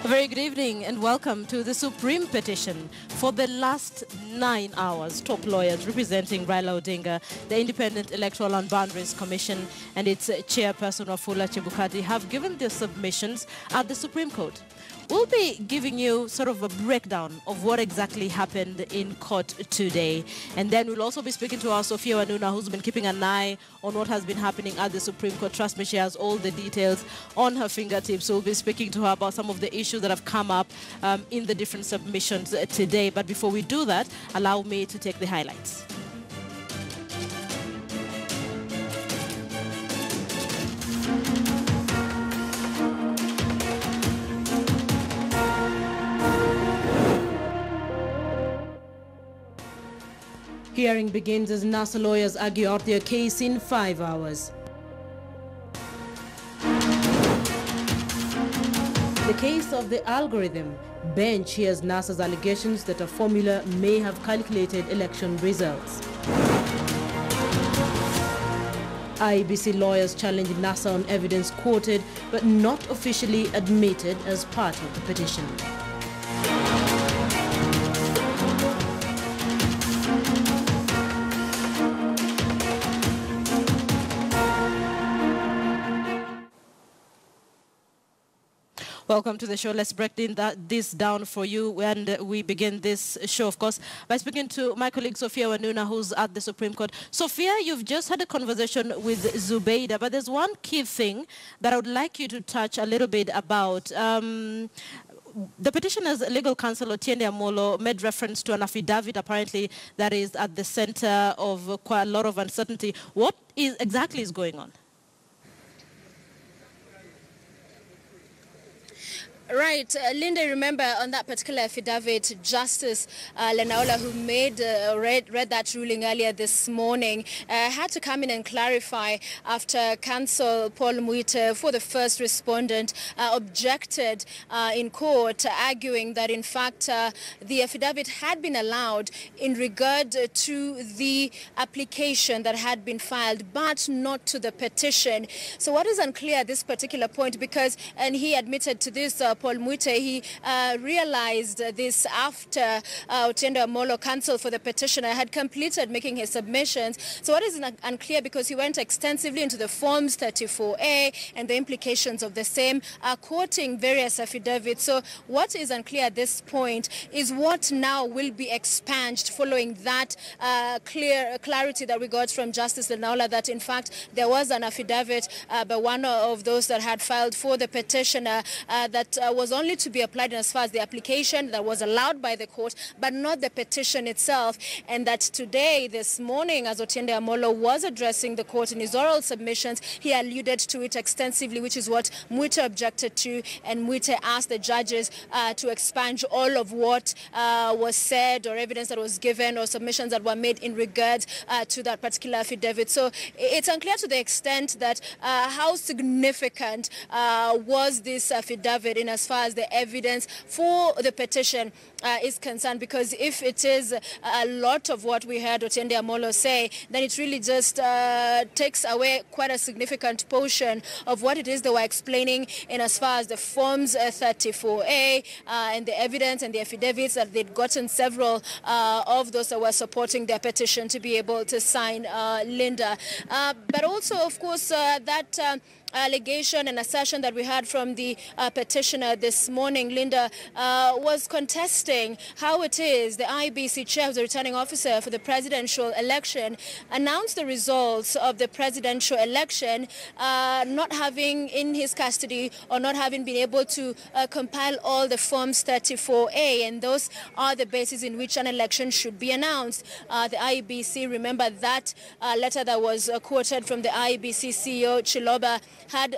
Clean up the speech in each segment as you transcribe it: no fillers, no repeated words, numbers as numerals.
A very good evening and welcome to the Supreme Petition. For the last 9 hours, top lawyers representing Raila Odinga, the Independent Electoral and Boundaries Commission and its chairperson Wafula Chebukati have given their submissions at the Supreme Court. We'll be giving you sort of a breakdown of what exactly happened in court today. And then we'll also be speaking to our Sophia Wanuna, who's been keeping an eye on what has been happening at the Supreme Court. Trust me, she has all the details on her fingertips. So we'll be speaking to her about some of the issues that have come up in the different submissions today. But before we do that, allow me to take the highlights. Hearing begins as NASA lawyers argue out their case in 5 hours. The case of the algorithm. Bench hears NASA's allegations that a formula may have calculated election results. IEBC lawyers challenge NASA on evidence quoted but not officially admitted as part of the petition. Welcome to the show. Let's break this down for you. And we begin this show, of course, by speaking to my colleague Sophia Wanuna, who's at the Supreme Court. Sophia, you've just had a conversation with Zubeida, but there's one key thing that I would like you to touch a little bit about. The petitioner's legal counsel, Otiende Amolo, made reference to an affidavit, apparently, that is at the center of quite a lot of uncertainty. What exactly is going on? Right, Linda, remember on that particular affidavit, Justice Lenaola, who read that ruling earlier this morning, had to come in and clarify after counsel Paul Muite, for the first respondent, objected in court, arguing that in fact the affidavit had been allowed in regard to the application that had been filed, but not to the petition. So what is unclear at this particular point, because, and he admitted to this, Paul Muite, he realized this after Otiende Amolo, counsel for the petitioner, had completed making his submissions. So what is unclear, because he went extensively into the Forms 34A and the implications of the same, quoting various affidavits. So what is unclear at this point is what now will be expunged following that clarity that we got from Justice Lenaola, that in fact there was an affidavit by one of those that had filed for the petitioner that was only to be applied as far as the application that was allowed by the court, but not the petition itself. And that today, this morning, as Otiende Amolo was addressing the court in his oral submissions, he alluded to it extensively, which is what Muite objected to. And Muite asked the judges to expunge all of what was said, or evidence that was given, or submissions that were made in regard to that particular affidavit. So it's unclear to the extent that how significant was this affidavit in as far as the evidence for the petition is concerned, because if it is a lot of what we heard Otiende Amolo say, then it really just takes away quite a significant portion of what it is they were explaining in as far as the Forms 34A and the evidence and the affidavits that they'd gotten several of those that were supporting their petition to be able to sign, Linda. But also, of course, that allegation and assertion that we heard from the petitioner this morning, Linda, was contesting how it is the IEBC chair, the returning officer for the presidential election, announced the results of the presidential election, not having in his custody or not having been able to compile all the Forms 34A, and those are the basis in which an election should be announced. The IEBC, remember that letter that was quoted from the IEBC CEO, Chiloba, had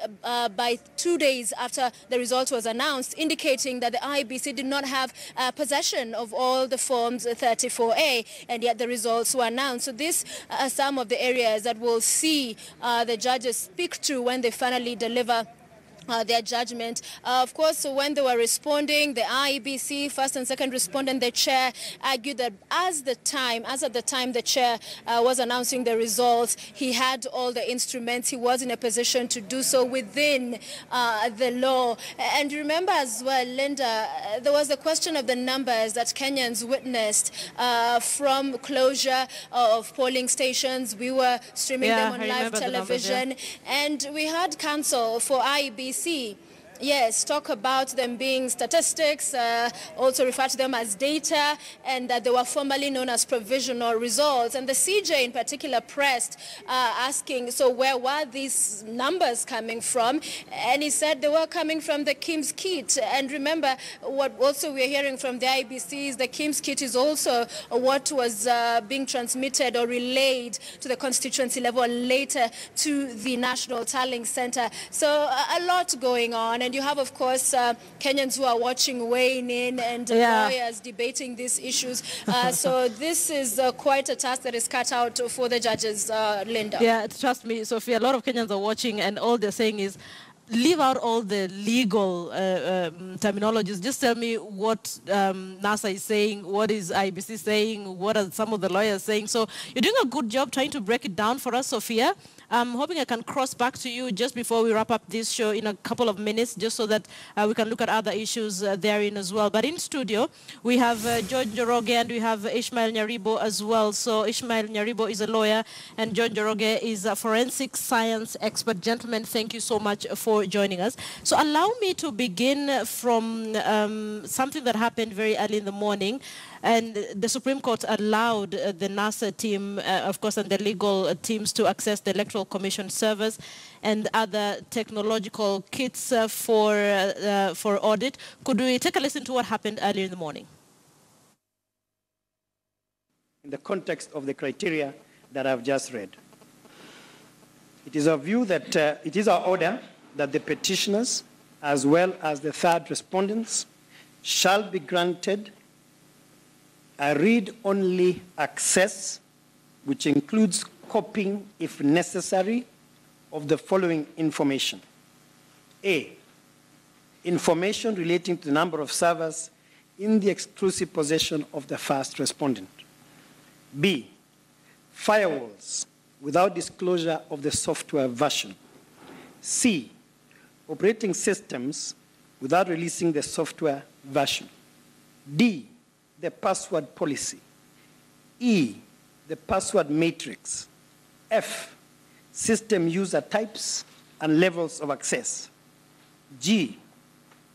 by 2 days after the result was announced, indicating that the IEBC did not have possession of all the Forms 34A, and yet the results were announced. So these are some of the areas that we'll see the judges speak to when they finally deliver their judgment. Of course, when they were responding, the IEBC first and second respondent, the chair argued that as at the time the chair was announcing the results, he had all the instruments. He was in a position to do so within the law. And remember as well, Linda, there was the question of the numbers that Kenyans witnessed from closure of polling stations. We were streaming them on live television, and we heard counsel for IEBC talk about them being statistics, also refer to them as data, and that they were formerly known as provisional results. And the CJ in particular pressed, asking, so where were these numbers coming from? And he said they were coming from the KIMS kit. And remember, what also we're hearing from the IBC is the KIMS kit is also what was being transmitted or relayed to the constituency level and later to the National Tallying Center. So a lot going on. And you have, of course, Kenyans who are watching, weighing in, and lawyers debating these issues. So this is quite a task that is cut out for the judges, Linda. Yeah, trust me, Sophia, a lot of Kenyans are watching, and all they're saying is, leave out all the legal terminologies. Just tell me what NASA is saying, what is IBC saying, what are some of the lawyers saying. So you're doing a good job trying to break it down for us, Sophia. I'm hoping I can cross back to you just before we wrap up this show in a couple of minutes, just so that we can look at other issues therein as well. But in studio, we have George Njoroge and we have Ishmael Nyaribo as well. So Ishmael Nyaribo is a lawyer and George Njoroge is a forensic science expert. Gentlemen, thank you so much for joining us. So allow me to begin from something that happened very early in the morning. And the Supreme Court allowed the NASA team, of course, and the legal teams to access the Electoral Commission servers and other technological kits for audit. Could we take a listen to what happened earlier in the morning? In the context of the criteria that I've just read, it is our view that it is our order that the petitioners, as well as the third respondents, shall be granted a read-only access, which includes copying, if necessary, of the following information. A, information relating to the number of servers in the exclusive possession of the first respondent. B, firewalls without disclosure of the software version. C, operating systems without releasing the software version. D, the password policy. E, the password matrix. F, system user types and levels of access. G,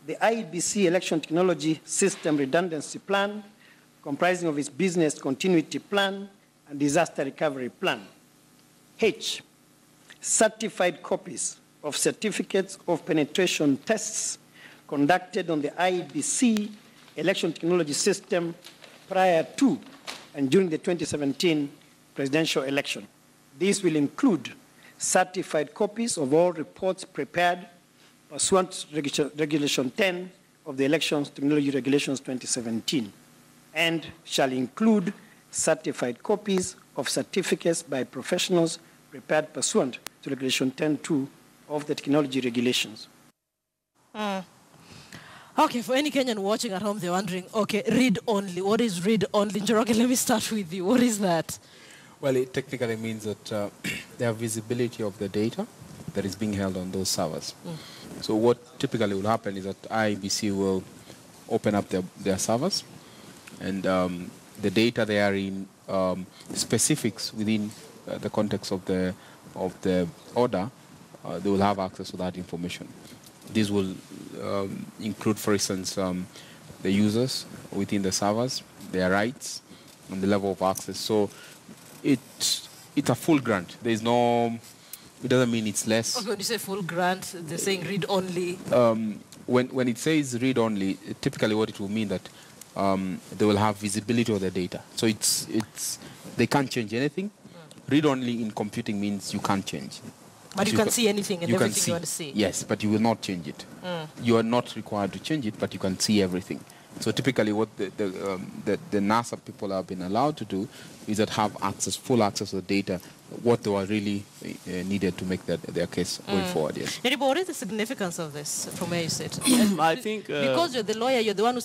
the IBC election technology system redundancy plan, comprising of its business continuity plan and disaster recovery plan. H, certified copies of certificates of penetration tests conducted on the IBC election technology system prior to and during the 2017 presidential election. These will include certified copies of all reports prepared pursuant to Regulation 10 of the Elections Technology Regulations 2017, and shall include certified copies of certificates by professionals prepared pursuant to Regulation 10.2 of the Technology Regulations. Okay, for any Kenyan watching at home, they're wondering, okay, read only. What is read only? Njoroge, let me start with you. What is that? Well, it technically means that they have visibility of the data that is being held on those servers. So what typically will happen is that IBC will open up their servers, and the data they are in, specifics within the context of the order, they will have access to that information. This will include, for instance, the users within the servers, their rights, and the level of access. So it's a full grant. There is no, it doesn't mean it's less. Okay, when you say full grant, they're saying read only. When it says read only, typically what it will mean that they will have visibility of the data. So they can't change anything. Read only in computing means you can't change. But you can see anything and everything you want to see. Yes, but you will not change it. You are not required to change it, but you can see everything. So typically what the NASA people have been allowed to do is that have access, full access to the data, what they were really needed to make their case going forward. Yes. Neribo, what is the significance of this from where you sit? I think... because you're the lawyer, you're the one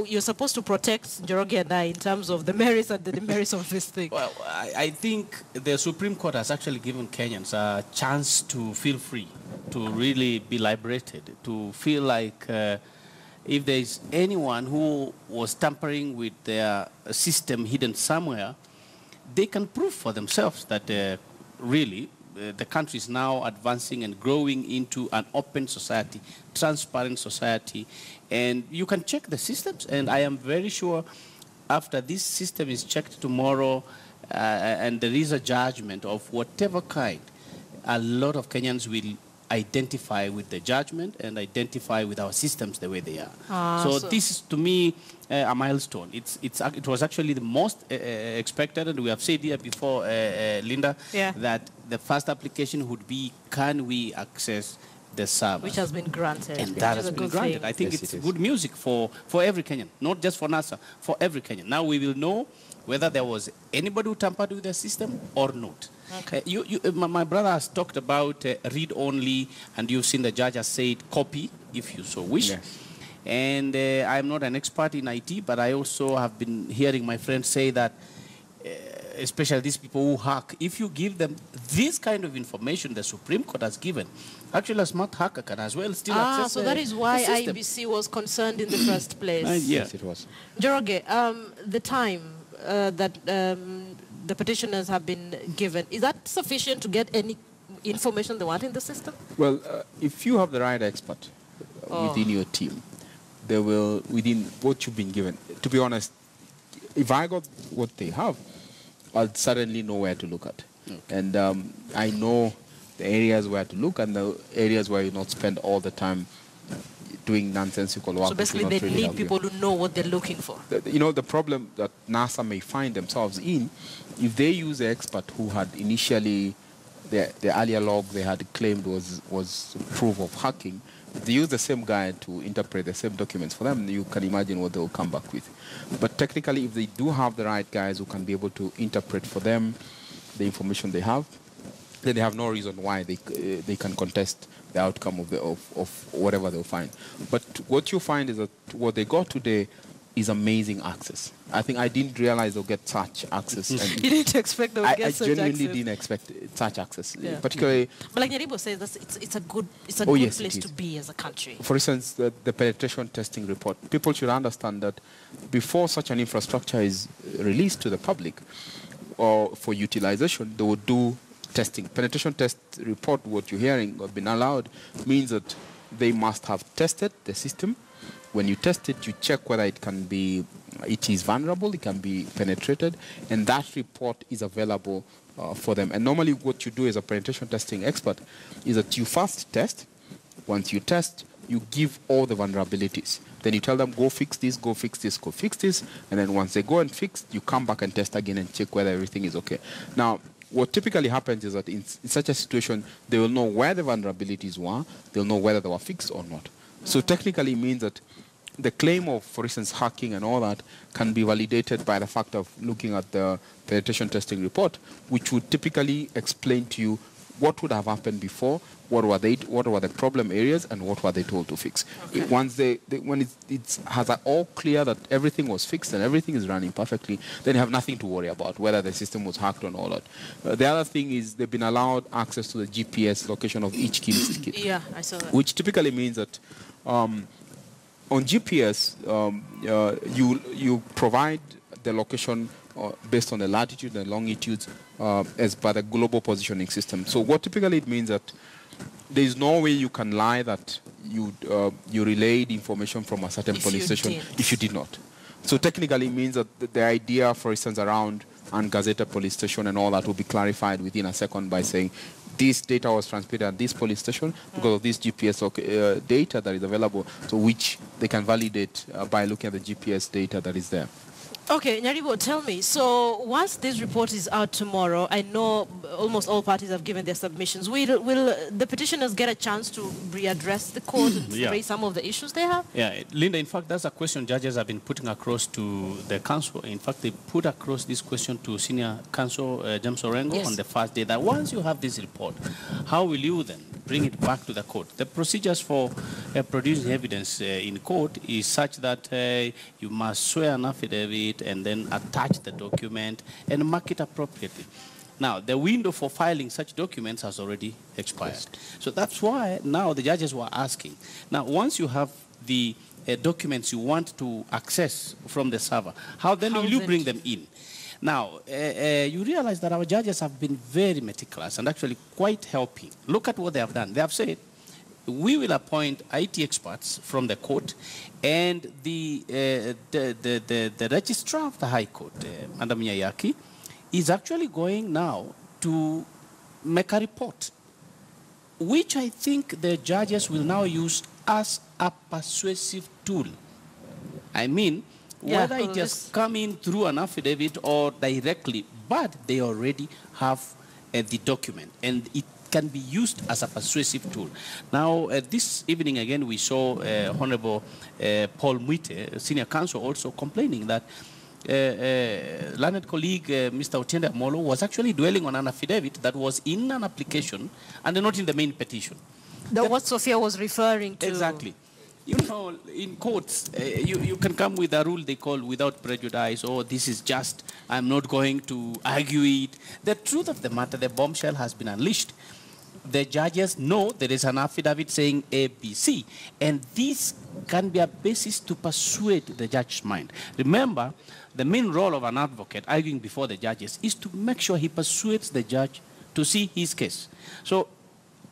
you're supposed to protect Njoroge and I in terms of the merits and the demerits of this thing. Well, I think the Supreme Court has actually given Kenyans a chance to feel free, to really be liberated, to feel like if there is anyone who was tampering with their system hidden somewhere, they can prove for themselves that really the country is now advancing and growing into an open society, transparent society, and you can check the systems. And I am very sure after this system is checked tomorrow and there is a judgment of whatever kind, a lot of Kenyans will identify with the judgment and identify with our systems the way they are. So this is, to me, a milestone. It was actually the most expected, and we have said here before, Linda, that the first application would be, can we access the servers? Which has been granted. And that has been granted. I think it's good music for every Kenyan, not just for NASA, for every Kenyan. Now we will know whether there was anybody who tampered with the system or not. Okay. My brother has talked about read-only, and you've seen the judge has said copy, if you so wish. Yes. And I'm not an expert in IT, but I also have been hearing my friends say that, especially these people who hack, if you give them this kind of information the Supreme Court has given, actually a smart hacker can as well still access so that is why IBC was concerned in the first place. Yes, it was. Njoroge, the time that the petitioners have been given, is that sufficient to get any information they want in the system? Well, if you have the right expert within your team, they will, within what you've been given, to be honest, if I got what they have, I'll certainly know where to look at. Okay. And I know the areas where to look and the areas where you not spend all the time doing nonsensical work. So basically they need people who know what they're looking for. You know, the problem that NASA may find themselves in, if they use the expert who had initially, the earlier log they had claimed was proof of hacking, if they use the same guy to interpret the same documents for them, you can imagine what they will come back with. But technically, if they do have the right guys who can be able to interpret for them the information they have, then they have no reason why they can contest the outcome of whatever they'll find. But what you find is that what they got today is amazing access. I think I didn't realize they'll get such access. And you didn't expect they would get such access? I genuinely didn't expect such access, particularly... But like Neribo says, it's a good place to be as a country. For instance, the penetration testing report, people should understand that before such an infrastructure is released to the public or for utilization, they would do testing. Penetration test report, what you're hearing, or been allowed, means that they must have tested the system. When you test it, you check whether it is vulnerable, it can be penetrated, and that report is available for them. And normally what you do as a penetration testing expert is that you first test. Once you test, you give all the vulnerabilities. Then you tell them, go fix this, go fix this, go fix this, and then once they go and fix, you come back and test again and check whether everything is okay. Now, what typically happens is that in such a situation, they will know where the vulnerabilities were, they'll know whether they were fixed or not. So technically it means that the claim of, for instance, hacking and all that can be validated by the fact of looking at the penetration testing report, which would typically explain to you what would have happened before, what were the problem areas, and what were they told to fix. Okay. When it has all clear that everything was fixed and everything is running perfectly, then you have nothing to worry about, whether the system was hacked or all that. The other thing is they've been allowed access to the GPS location of each kit. Yeah, I saw that. Which typically means that on GPS, you provide the location based on the latitude and longitude as per the global positioning system. So what typically it means that there is no way you can lie that you relayed information from a certain police station if you did not. So technically it means that the idea, for instance, around ungazetted police station and all that will be clarified within a second by saying this data was transmitted at this police station because of this GPS data that is available, so which they can validate by looking at the GPS data that is there. Okay, Nyaribo, tell me, so once this report is out tomorrow, I know almost all parties have given their submissions. Will the petitioners get a chance to readdress the court and Yeah. raise some of the issues they have? Yeah, Linda, in fact, that's a question judges have been putting across to the council. In fact, they put across this question to senior counsel James Orengo Yes. on the first day, that once you have this report, how will you then bring it back to the court? The procedures for producing evidence in court is such that you must swear an affidavit and then attach the document and mark it appropriately. Now, the window for filing such documents has already expired. So that's why now the judges were asking. Now, once you have the documents you want to access from the server, how then will you bring them in? Now, you realize that our judges have been very meticulous and actually quite helping. Look at what they have done. They have said, we will appoint IT experts from the court, and the registrar of the High Court, Madam Miyayaki, is actually going now to make a report, which I think the judges will now use as a persuasive tool. I mean, whether it has come in through an affidavit or directly, but they already have the document, and it can be used as a persuasive tool. Now, this evening again, we saw Honorable Paul Mwite, senior counsel, also complaining that learned colleague Mr. Otiende Amolo was actually dwelling on an affidavit that was in an application and not in the main petition. What Sophia was referring to. Exactly. You know, in courts, you can come with a rule they call without prejudice, or this is just, I'm not going to argue it. The truth of the matter, the bombshell has been unleashed. The judges know there is an affidavit saying A, B, C, and this can be a basis to persuade the judge's mind. Remember, the main role of an advocate arguing before the judges is to make sure he persuades the judge to see his case. So,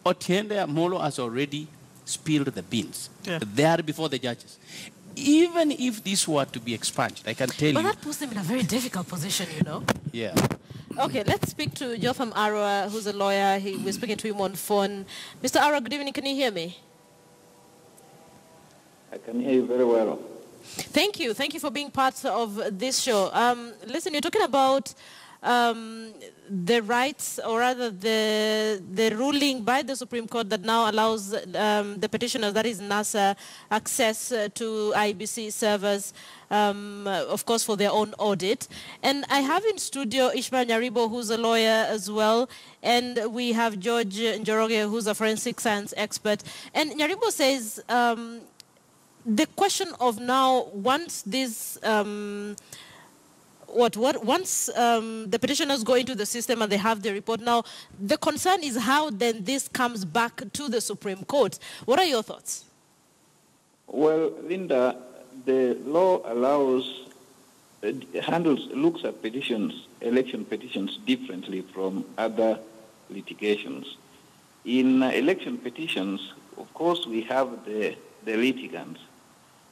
Otiende Amolo has already spilled the beans. Yeah. They are before the judges. Even if this were to be expunged, I can tell you. But that puts them in a very difficult position, you know. Yeah. Okay, let's speak to Jotham Arwa, who's a lawyer. We're speaking to him on phone. Mr. Arwa, good evening. Can you hear me? I can hear you very well. Thank you. Thank you for being part of this show. Listen, you're talking about the rights, or rather the ruling by the Supreme Court that now allows the petitioners, that is NASA, access to IBC servers, of course, for their own audit. And I have in studio Ishmael Nyaribo, who's a lawyer as well, and we have George Njoroge, who's a forensic science expert. And Nyaribo says the question of now, once this once the petitioners go into the system and they have the report, now the concern is how then this comes back to the Supreme Court. What are your thoughts? Well, Linda, the law looks at petitions, election petitions, differently from other litigations. In election petitions, of course, we have the litigants,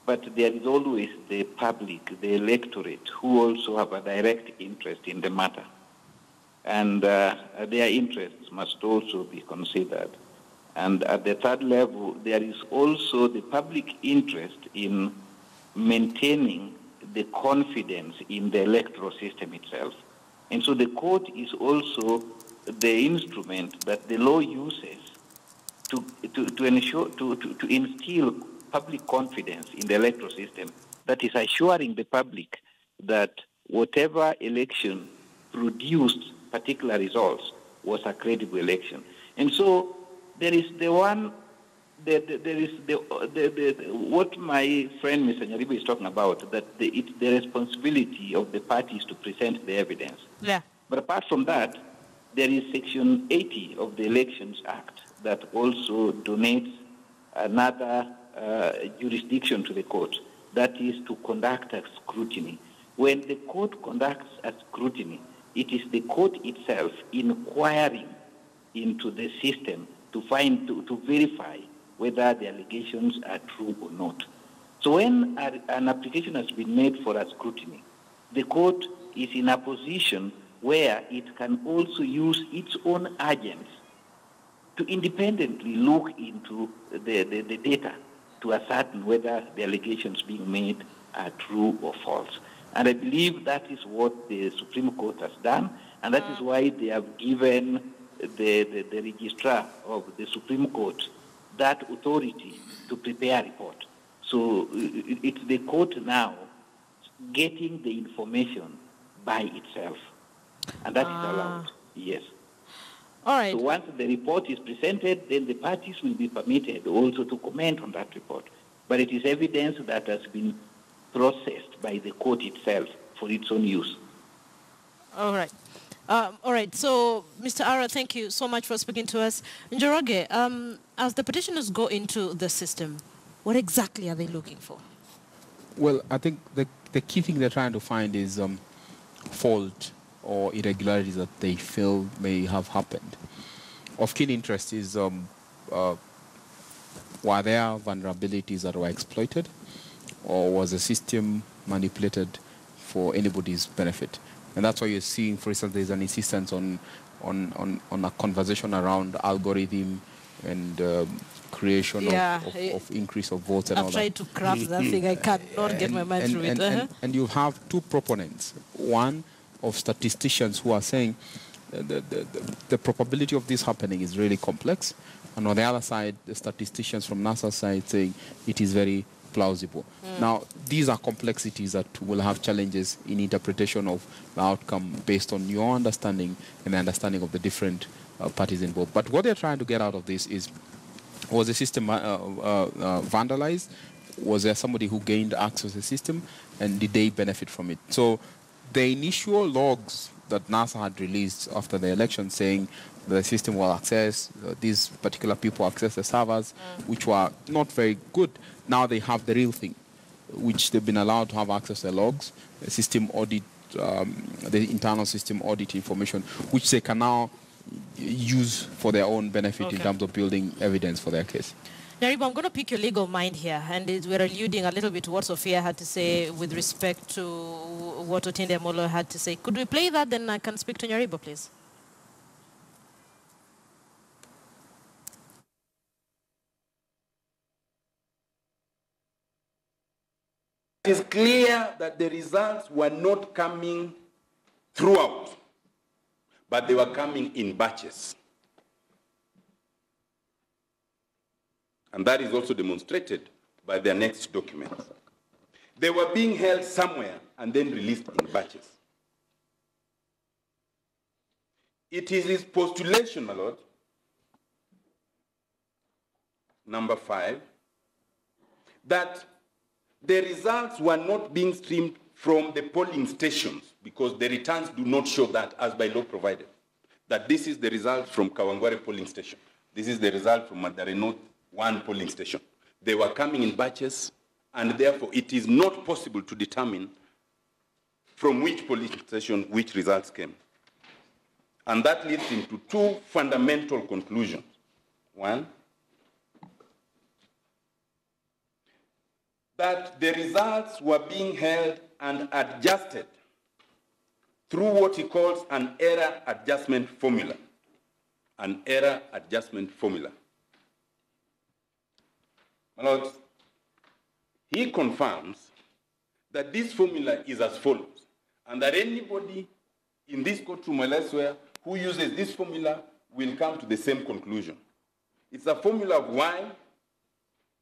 but there is always the public, the electorate, who also have a direct interest in the matter. And their interests must also be considered. And at the third level, there is also the public interest in maintaining the confidence in the electoral system itself. And so the court is also the instrument that the law uses to ensure, to instill public confidence in the electoral system, that is assuring the public that whatever election produced particular results was a credible election. And so there is what my friend Mr. Nyaribo is talking about, that it's the responsibility of the parties to present the evidence. Yeah. But apart from that, there is Section 80 of the Elections Act that also donates another jurisdiction to the court, that is to conduct a scrutiny. When the court conducts a scrutiny, it is the court itself inquiring into the system to verify whether the allegations are true or not. So when an application has been made for a scrutiny, the court is in a position where it can also use its own agents to independently look into the data to ascertain whether the allegations being made are true or false. And I believe that is what the Supreme Court has done, and that is why they have given the registrar of the Supreme Court that authority to prepare a report. So it's the court now getting the information by itself, and that is allowed, yes. All right. So once the report is presented, then the parties will be permitted also to comment on that report. But it is evidence that has been processed by the court itself for its own use. All right. All right. So, Mr. Ara, thank you so much for speaking to us. Njoroge, as the petitioners go into the system, what exactly are they looking for? Well, I think the key thing they're trying to find is fault or irregularities that they feel may have happened. Of keen interest is were there vulnerabilities that were exploited, or was the system manipulated for anybody's benefit? And that's why you're seeing, for instance, there's an insistence on a conversation around algorithm and creation of increase of votes and all that. I've tried to craft that thing. I cannot get my mind through it. And you have two proponents. One of statisticians who are saying the probability of this happening is really complex. And on the other side, the statisticians from NASA's side saying it is very plausible. Now, these are complexities that will have challenges in interpretation of the outcome based on your understanding and the understanding of the different parties involved. But what they're trying to get out of this is, was the system vandalized? Was there somebody who gained access to the system? And did they benefit from it? So the initial logs that NASA had released after the election saying the system was accessed, these particular people accessed the servers, which were not very good. Now they have the real thing, which they've been allowed to have access to the logs, the system audit, the internal system audit information, which they can now use for their own benefit in terms of building evidence for their case. Nyaribo, I'm going to pick your legal mind here, and we're alluding a little bit to what Sophia had to say with respect to what Otinde Molo had to say. Could we play that, then I can speak to Nyaribo, please? It is clear that the results were not coming throughout, but they were coming in batches. And that is also demonstrated by their next documents. They were being held somewhere and then released in batches. It is his postulation, my lord, number 5, that the results were not being streamed from the polling stations because the returns do not show that as by law provided. That this is the result from Kawangware polling station. This is the result from Madare North 1 polling station. They were coming in batches, and therefore it is not possible to determine from which polling station which results came. And that leads into two fundamental conclusions. One, that the results were being held and adjusted through what he calls an error adjustment formula. An error adjustment formula. My lord, he confirms that this formula is as follows, and that anybody in this courtroom or elsewhere who uses this formula will come to the same conclusion. It's a formula of y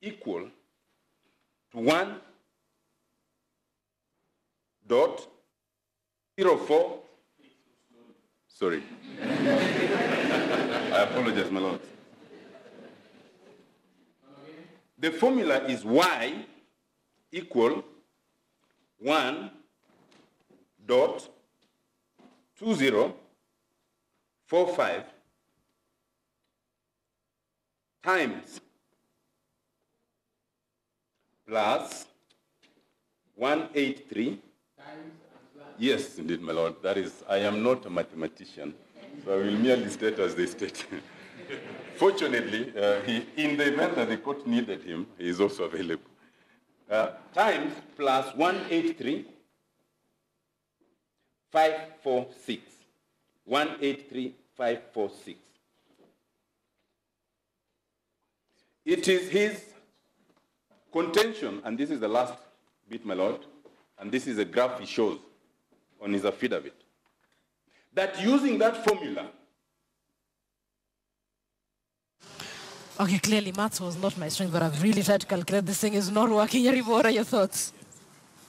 equal to 1.04. Sorry. I apologize, my lord. The formula is y equal 1.2045 times plus 183. Yes, indeed, my lord. That is, I am not a mathematician, so I will merely state as they state. Fortunately, in the event that the court needed him, he is also available. Times plus 183,546. 183,546. It is his contention, and this is the last bit, my lord, and this is a graph he shows on his affidavit, that using that formula. Okay, clearly maths was not my strength, but I've really tried to calculate. This thing is not working. Yaribo, what are your thoughts?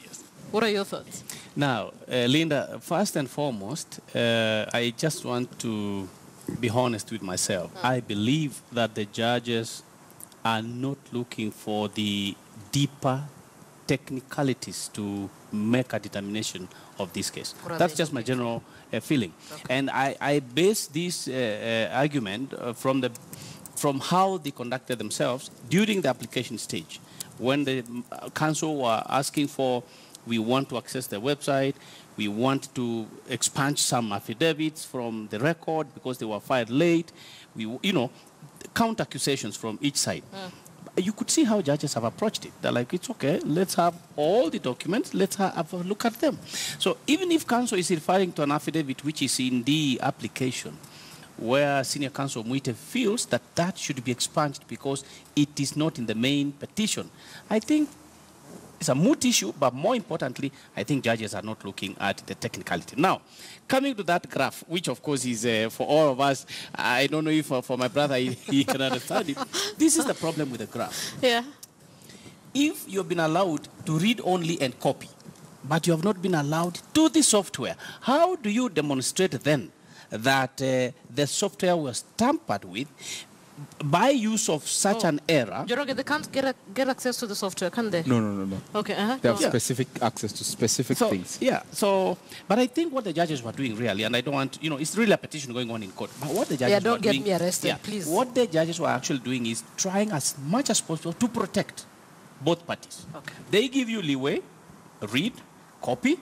Yes. What are your thoughts? Now, Linda, first and foremost, I just want to be honest with myself. I believe that the judges are not looking for the deeper technicalities to make a determination of this case. That's just my general feeling. Okay. And I base this argument from how they conducted themselves during the application stage. When the council were asking for, we want to access the website, we want to expunge some affidavits from the record because they were filed late, counter accusations from each side. You could see how judges have approached it. They're like, it's okay, let's have all the documents, let's have a look at them. So even if counsel is referring to an affidavit which is in the application, where senior counsel Muite feels that that should be expunged because it is not in the main petition, I think it's a moot issue, but more importantly, I think judges are not looking at the technicality. Now, coming to that graph, which of course is for all of us, I don't know if for my brother he can understand it. This is the problem with the graph. Yeah. If you've been allowed to read only and copy, but you have not been allowed to the software, how do you demonstrate then that the software was tampered with by use of such an error? Joroge, they can't get access to the software, can they? No. Okay. They have specific access to specific things. Yeah. So, but I think what the judges were doing really, and I don't want, it's really a petition going on in court. But what the judges were doing, don't get me arrested, please. What the judges were actually doing is trying as much as possible to protect both parties. Okay. They give you leeway, read, copy,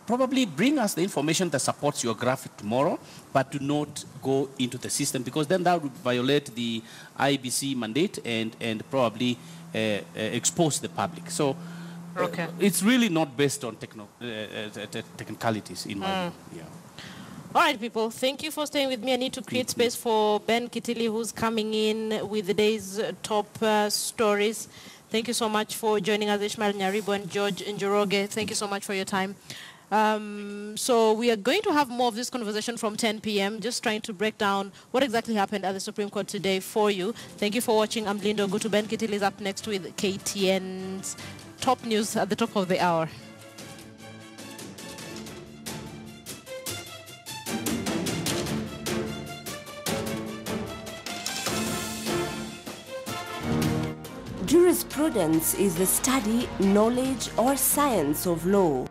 probably bring us the information that supports your graph tomorrow, but do not go into the system, because then that would violate the IBC mandate and probably expose the public. So it's really not based on technicalities in my view. Yeah. All right, people, thank you for staying with me. I need to create space for Ben Kitili, who's coming in with the day's top stories. Thank you so much for joining us, Ishmael Nyaribo and George Njoroge. Thank you so much for your time. So we are going to have more of this conversation from 10 p.m., just trying to break down what exactly happened at the Supreme Court today for you. Thank you for watching. I'm Lindo Gutu. Ben Kitili is up next with KTN's top news at the top of the hour. Jurisprudence is the study, knowledge, or science of law.